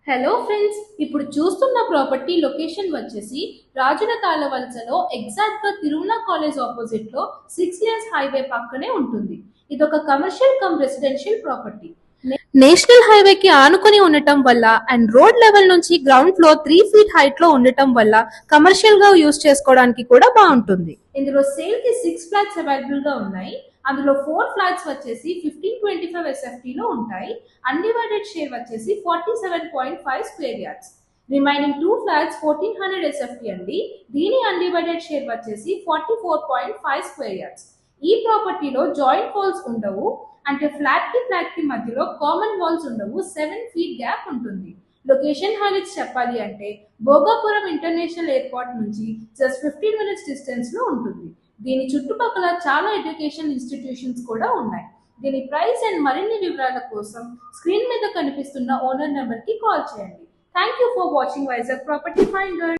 Hello friends, ఇప్పుడు చూస్తున్న property location వచ్చేసి రాజుల తాళవలసలో ఎగ్జాక్ట్ గా తిరుమల కాలేజ్ ఆపోజిట్ లో 6 లేన్స్ హైవే పక్కనే ఉంటుంది. ఇది ఒక commercial come residential property. National highway కి ఆనుకుని ఉండటం వల్ల అండ్ రోడ్ లెవెల్ నుంచి గ్రౌండ్ ఫ్లోర్ 3 feet హైట్ లో ఉండటం వల్ల కమర్షియల్ గా యూజ్ చేసుకోవడానికి కూడా బాగుంటుంది. ఇందులో సేల్ కి 6 ఫ్లాట్స్ అవైలబుల్ గా ఉన్నాయి. అందులో 4 ఫ్లాట్స్ వచ్చేసి 1525 SFT లో ఉంటాయి. అన్డివైడెడ్ షేర్ వచ్చేసి 47.5 square yards. Remaining 2 flats 1400 SFT అండి. దీని అన్డివైడెడ్ షేర్ వచ్చేసి 44.5 స్క్వేర్ యార్డ్స్. ఈ ప్రాపర్టీలో జాయింట్ వాల్స్ ఉండవు, అంటే ఫ్లాట్ కి మధ్యలో కామన్ వాల్స్ ఉండవు. 7 feet గ్యాప్ ఉంటుంది. లొకేషన్ హైలైట్స్ చెప్పాలి అంటే భోగాపురం ఇంటర్నేషనల్ ఎయిర్పోర్ట్ నుంచి జస్ట్ 15 minutes డిస్టెన్స్ లో ఉంటుంది. దీని చుట్టుపక్కల చాలా ఎడ్యుకేషన్ ఇన్స్టిట్యూషన్స్ కూడా ఉన్నాయి. దీని ప్రైస్ అండ్ మరిన్ని వివరాల కోసం స్క్రీన్ మీద కనిపిస్తున్న ఓనర్ నెంబర్ కి కాల్ చేయండి. Thank you for watching Vizag property finder.